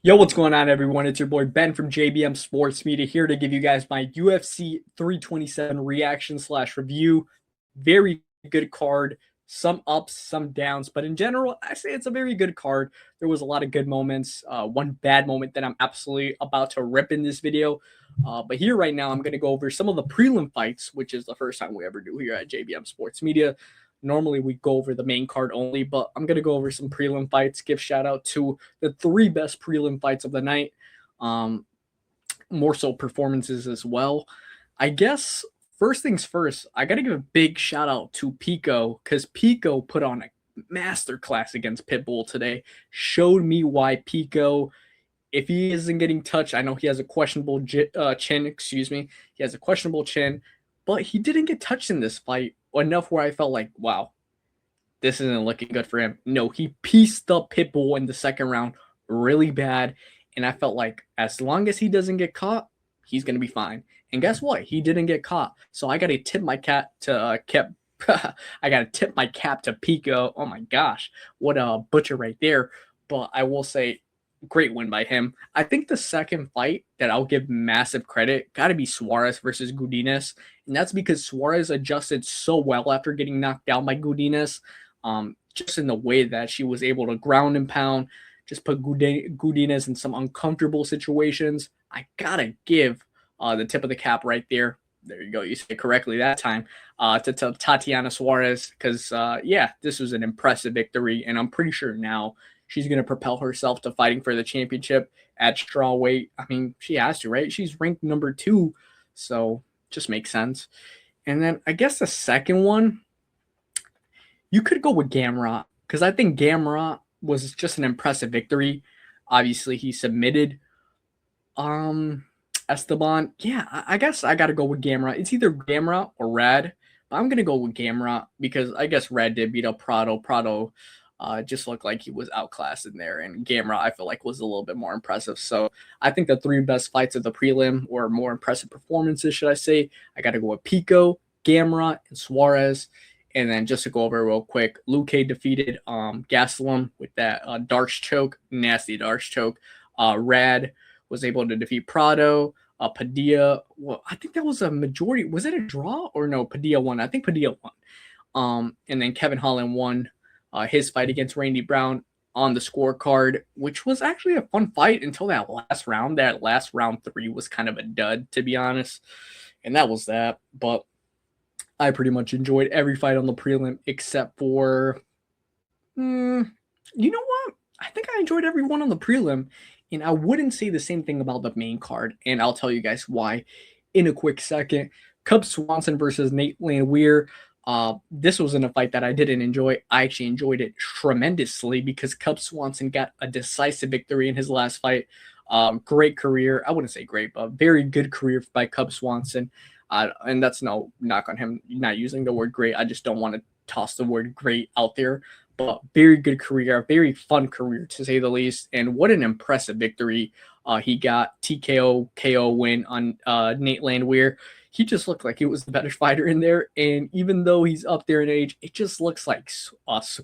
Yo, what's going on, everyone? It's your boy Ben from JBM Sports Media here to give you guys my UFC 327 reaction slash review. Very good card, some ups, some downs, but in general, I say it's a very good card. There was a lot of good moments, one bad moment that I'm absolutely about to rip in this video. But here right now, I'm going to go over some of the prelim fights, which is the first time we ever do here at JBM Sports Media. Normally we go over the main card only, but I'm going to go over some prelim fights, give shout out to the three best prelim fights of the night. Um, More so performances as well. I guess first things first, I got to give a big shout out to Pico because Pico put on a masterclass against Pitbull today. Showed me why Pico, if he isn't getting touched, I know he has a questionable chin. Excuse me, he has a questionable chin, but he didn't get touched in this fight enough where I felt like, wow, this isn't looking good for him. No, he pieced up Pitbull in the second round really bad. And I felt like as long as he doesn't get caught, he's going to be fine. And guess what? He didn't get caught. So I got to tip my cap to I got to tip my cap to Pico. Oh my gosh, what a butcher right there. But I will say, great win by him. I think the second fight that I'll give massive credit got to be Suarez versus Gudinas. And that's because Suarez adjusted so well after getting knocked down by Gudinas, just in the way that she was able to ground and pound, just put Gudinas in some uncomfortable situations. I got to give the tip of the cap right there. There you go. You said it correctly that time, to Tatiana Suarez, because, yeah, this was an impressive victory. And I'm pretty sure now she's going to propel herself to fighting for the championship at strawweight. I mean, she has to, right? She's ranked number 2, so just makes sense. And then I guess the second one, you could go with Gamrot because I think Gamrot was just an impressive victory. Obviously, he submitted Esteban. Yeah, I guess I got to go with Gamrot. It's either Gamrot or Rad, but I'm going to go with Gamrot because I guess Rad did beat up Prado. Prado just looked like he was outclassed in there, and Gamrot I feel like was a little bit more impressive. So I think the three best fights of the prelim, or more impressive performances, should I say, I got to go with Pico, Gamrot, and Suarez. And then just to go over real quick, Luque defeated Gastelum with that Darce choke, nasty Darce choke. Rad was able to defeat Prado. Padilla, well, I think that was a majority. Was it a draw or no? Padilla won. I think Padilla won. And then Kevin Holland won his fight against Randy Brown on the scorecard, which was actually a fun fight until that last round. That last round 3 was kind of a dud, to be honest. And that was that. But I pretty much enjoyed every fight on the prelim except for, you know what? I think I enjoyed every one on the prelim, and I wouldn't say the same thing about the main card, and I'll tell you guys why in a quick second. Cub Swanson versus Nate Landwehr. This wasn't a fight that I didn't enjoy. I actually enjoyed it tremendously because Cub Swanson got a decisive victory in his last fight. Great career. I wouldn't say great, but very good career by Cub Swanson. And that's no knock on him not using the word great. I just don't want to toss the word great out there. But very good career, very fun career to say the least. And what an impressive victory he got. TKO KO win on Nate Landwehr. He just looked like he was the better fighter in there. And even though he's up there in age, it just looks like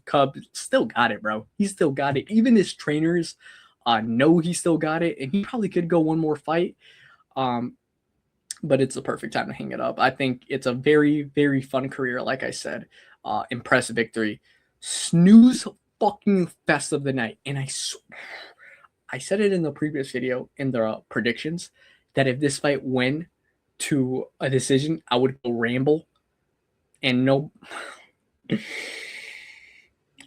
Cub still got it, bro. He still got it. Even his trainers know he still got it. And he probably could go one more fight. But it's the perfect time to hang it up. I think it's a very, very fun career. Like I said, impressive victory. Snooze fucking fest of the night. And I said it in the previous video in the predictions that if this fight went to a decision, I would go ramble. And no,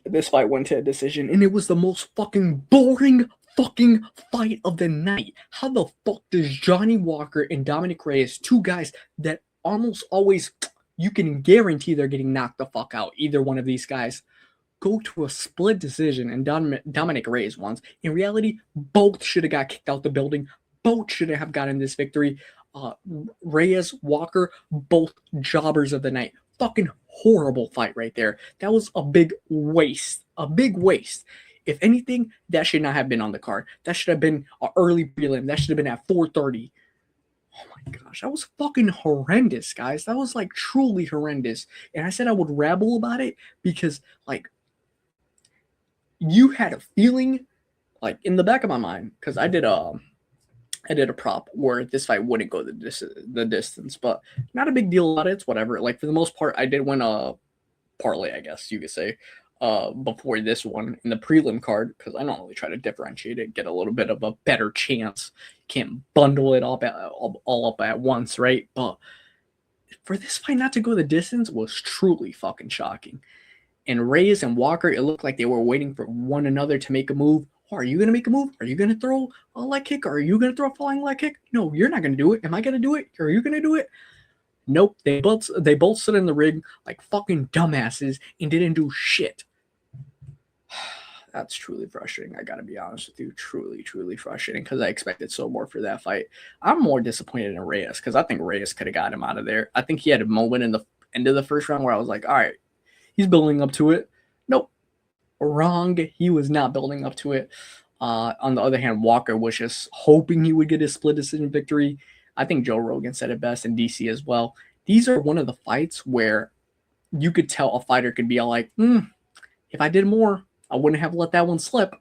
this fight went to a decision, and it was the most fucking boring fucking fight of the night. How the fuck does Johnny Walker and Dominic Reyes, two guys that almost always you can guarantee they're getting knocked the fuck out, either one of these guys, go to a split decision, and Dominic Reyes won. In reality, both should have got kicked out the building. Both should have gotten this victory. Reyes, Walker, both jobbers of the night. Fucking horrible fight right there. That was a big waste. A big waste. If anything, that should not have been on the card. That should have been an early prelim. That should have been at 4:30. Oh my gosh, that was fucking horrendous, guys. That was like truly horrendous. And I said I would rabble about it because, like, you had a feeling like in the back of my mind, because I did a prop where this fight wouldn't go the distance, but not a big deal about it. It's whatever. Like for the most part, I did win a parlay, I guess you could say, before this one in the prelim card, because I normally try to differentiate it, get a little bit of a better chance. Can't bundle it all up at once, right? But for this fight not to go the distance was truly fucking shocking. And Reyes and Walker, it looked like they were waiting for one another to make a move. Oh, are you going to make a move? Are you going to throw a leg kick? Or are you going to throw a flying leg kick? No, you're not going to do it. Am I going to do it? Are you going to do it? Nope. They both stood in the ring like fucking dumbasses and didn't do shit. That's truly frustrating. I got to be honest with you. Truly, truly frustrating because I expected so more for that fight. I'm more disappointed in Reyes because I think Reyes could have got him out of there. I think he had a moment in the end of the first round where I was like, all right, he's building up to it. Nope. Wrong. He was not building up to it. On the other hand, Walker was just hoping he would get a split decision victory. I think Joe Rogan said it best in DC as well. These are one of the fights where you could tell a fighter could be all like, if I did more, I wouldn't have let that one slip.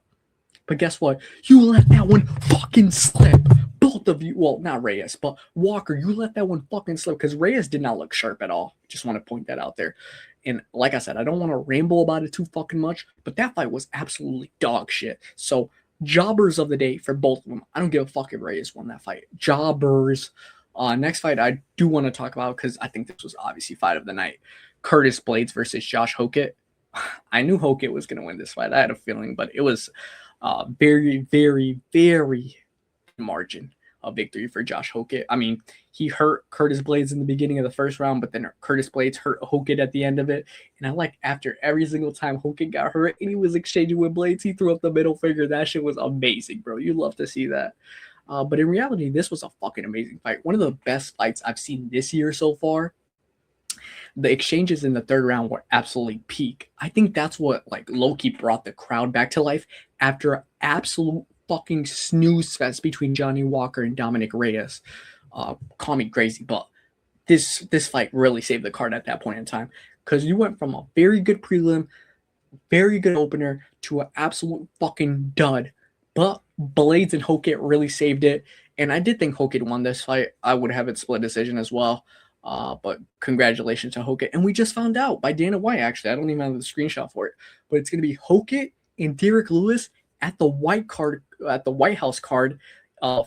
But guess what? You let that one fucking slip. Both of you. Well, not Reyes, but Walker, you let that one fucking slip because Reyes did not look sharp at all. Just want to point that out there. And like I said, I don't want to ramble about it too fucking much, but that fight was absolutely dog shit. So jobbers of the day for both of them. I don't give a fuck if Reyes won that fight. Jobbers. Next fight I do want to talk about because I think this was obviously fight of the night. Curtis Blades versus Josh Hokett. I knew Hokett was going to win this fight. I had a feeling, but it was very, very, very margin of victory for Josh Hokett. I mean, he hurt Curtis Blades in the beginning of the first round, but then Curtis Blades hurt Hokett at the end of it. And I like after every single time Hokett got hurt and he was exchanging with Blades, he threw up the middle finger. That shit was amazing, bro. You love to see that. But in reality, this was a fucking amazing fight. One of the best fights I've seen this year so far. The exchanges in the third round were absolutely peak. I think that's what like low-key brought the crowd back to life after absolute fucking snooze fest between Johnny Walker and Dominic Reyes. Call me crazy, but this fight really saved the card at that point in time because you went from a very good prelim, very good opener to an absolute fucking dud. But Blades and Hokett really saved it, and I did think Hokett won this fight. I would have it split decision as well. But congratulations to Hokett. And we just found out by Dana White, actually. I don't even have the screenshot for it. But it's going to be Hokett and Derek Lewis at the White House card,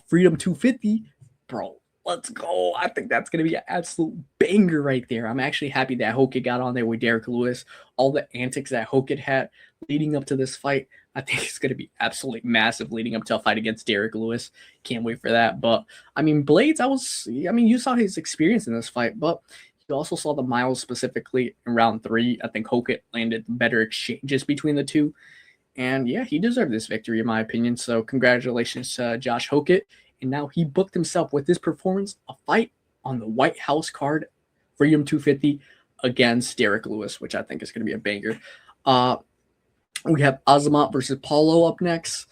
Freedom 250. Bro, let's go. I think that's going to be an absolute banger right there. I'm actually happy that Hokett got on there with Derek Lewis. All the antics that Hokett had leading up to this fight, I think it's going to be absolutely massive leading up to a fight against Derek Lewis. Can't wait for that. But, I mean, Blades, you saw his experience in this fight, but you also saw the miles specifically in round 3. I think Hokett landed better exchanges between the two. And, yeah, he deserved this victory, in my opinion. So, congratulations to Josh Hokett. And now he booked himself with this performance, a fight on the White House card, Freedom 250, against Derek Lewis, which I think is going to be a banger. We have Azamat versus Paulo up next.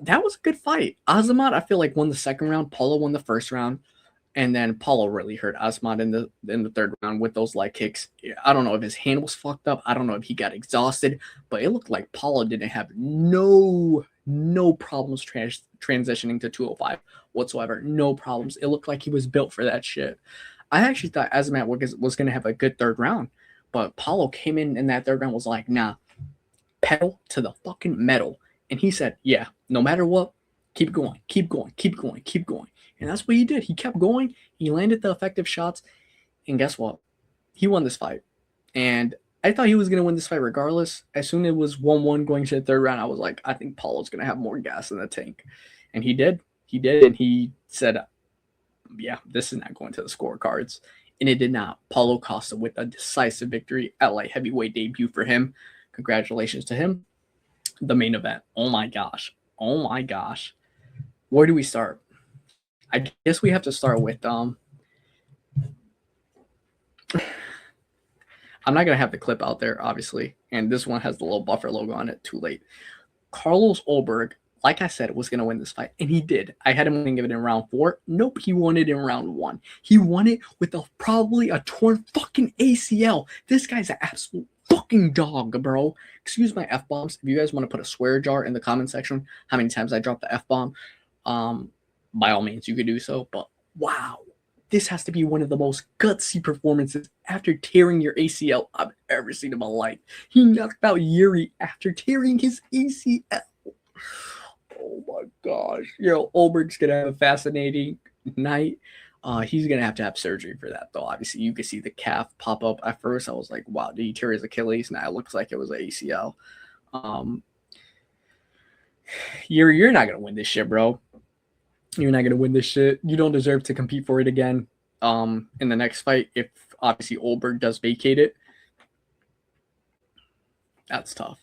That was a good fight. Azamat, I feel like, won the second round. Paulo won the first round. And then Paulo really hurt Azamat in the third round with those leg kicks. I don't know if his hand was fucked up. I don't know if he got exhausted. But it looked like Paulo didn't have no problems transitioning to 205 whatsoever. No problems. It looked like he was built for that shit. I actually thought Azamat was going to have a good third round. But Paulo came in that third round was like, nah. Pedal to the fucking metal. And he said, yeah, no matter what, keep going, keep going, keep going, keep going. And that's what he did. He kept going. He landed the effective shots. And guess what? He won this fight. And I thought he was going to win this fight regardless. As soon as it was 1-1 going to the third round, I was like, I think Paulo's going to have more gas in the tank. And he did. He did. And he said, yeah, this is not going to the scorecards. And it did not. Paulo Costa with a decisive victory at light heavyweight debut for him. Congratulations to him. The main event. Oh my gosh. Oh my gosh. Where do we start? I guess we have to start with I'm not going to have the clip out there, obviously. And this one has the little buffer logo on it. Too late. Carlos Ulberg, like I said, was going to win this fight. And he did. I had him winning it in round 4. Nope, he won it in round 1. He won it with probably a torn fucking ACL. This guy's an absolute fucking dog, bro. Excuse my F-bombs. If you guys want to put a swear jar in the comment section, how many times I dropped the F-bomb, by all means, you could do so. But wow, this has to be one of the most gutsy performances after tearing your ACL I've ever seen in my life. He knocked out Yuri after tearing his ACL. Oh my gosh. Ulberg's going to have a fascinating night. He's going to have surgery for that, though. Obviously, you could see the calf pop up. At first, I was like, wow, did he tear his Achilles? Now it looks like it was an ACL. You're not going to win this shit, bro. You're not going to win this shit. You don't deserve to compete for it again in the next fight if, obviously, Ulberg does vacate it. That's tough.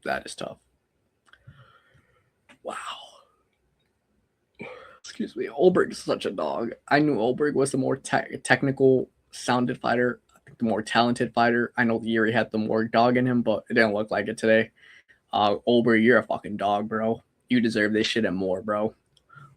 That is tough. Wow. Excuse me. Ulberg is such a dog. I knew Ulberg was the more technical sounded fighter, the more talented fighter. I know Yuri had the more dog in him, but it didn't look like it today. Ulberg, you're a fucking dog, bro. You deserve this shit and more, bro.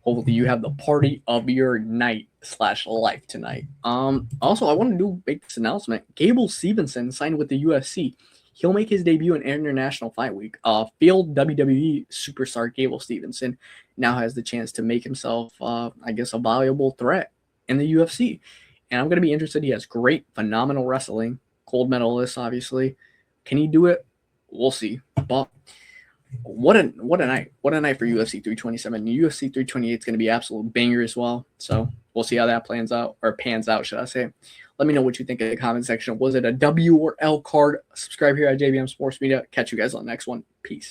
Hopefully you have the party of your night/life tonight. Also, I want to make this announcement. Gable Stevenson signed with the UFC. He'll make his debut in International Fight Week. Failed WWE superstar Gable Stevenson now has the chance to make himself, I guess, a valuable threat in the UFC. And I'm going to be interested. He has great, phenomenal wrestling. Gold medalist, obviously. Can he do it? We'll see. But what a night. What a night for UFC 327. UFC 328 is going to be absolute banger as well. So we'll see how that pans out, should I say. Let me know what you think in the comment section. Was it a W or L card? Subscribe here at JBM Sports Media. Catch you guys on the next one. Peace.